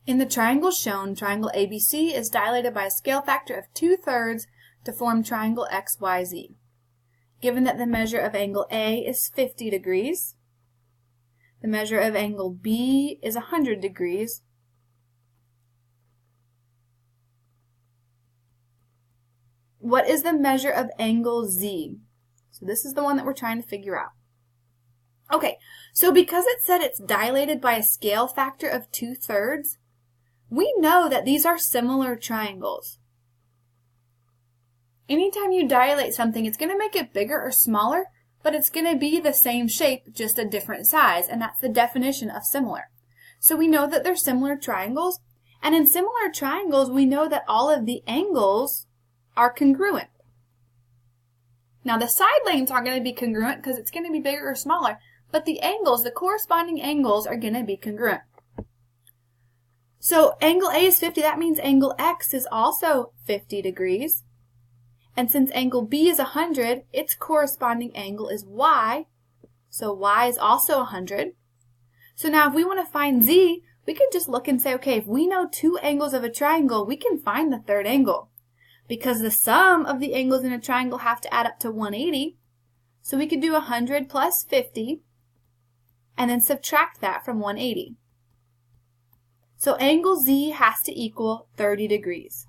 In the triangle shown, triangle ABC is dilated by a scale factor of 2/3 to form triangle XYZ. Given that the measure of angle A is 50 degrees, the measure of angle B is 100 degrees, what is the measure of angle Z? So this is the one that we're trying to figure out. Okay, so because it said it's dilated by a scale factor of 2/3, we know that these are similar triangles. Anytime you dilate something, it's going to make it bigger or smaller, but it's going to be the same shape, just a different size, and that's the definition of similar. So we know that they're similar triangles, and in similar triangles, we know that all of the angles are congruent. Now the side lanes aren't going to be congruent because it's going to be bigger or smaller, but the angles, the corresponding angles, are going to be congruent. So angle A is 50, that means angle X is also 50 degrees. And since angle B is 100, its corresponding angle is Y, so Y is also 100. So now if we want to find Z, we could just look and say, okay, if we know two angles of a triangle, we can find the third angle. Because the sum of the angles in a triangle have to add up to 180, so we could do 100 plus 50, and then subtract that from 180. So angle Z has to equal 30 degrees.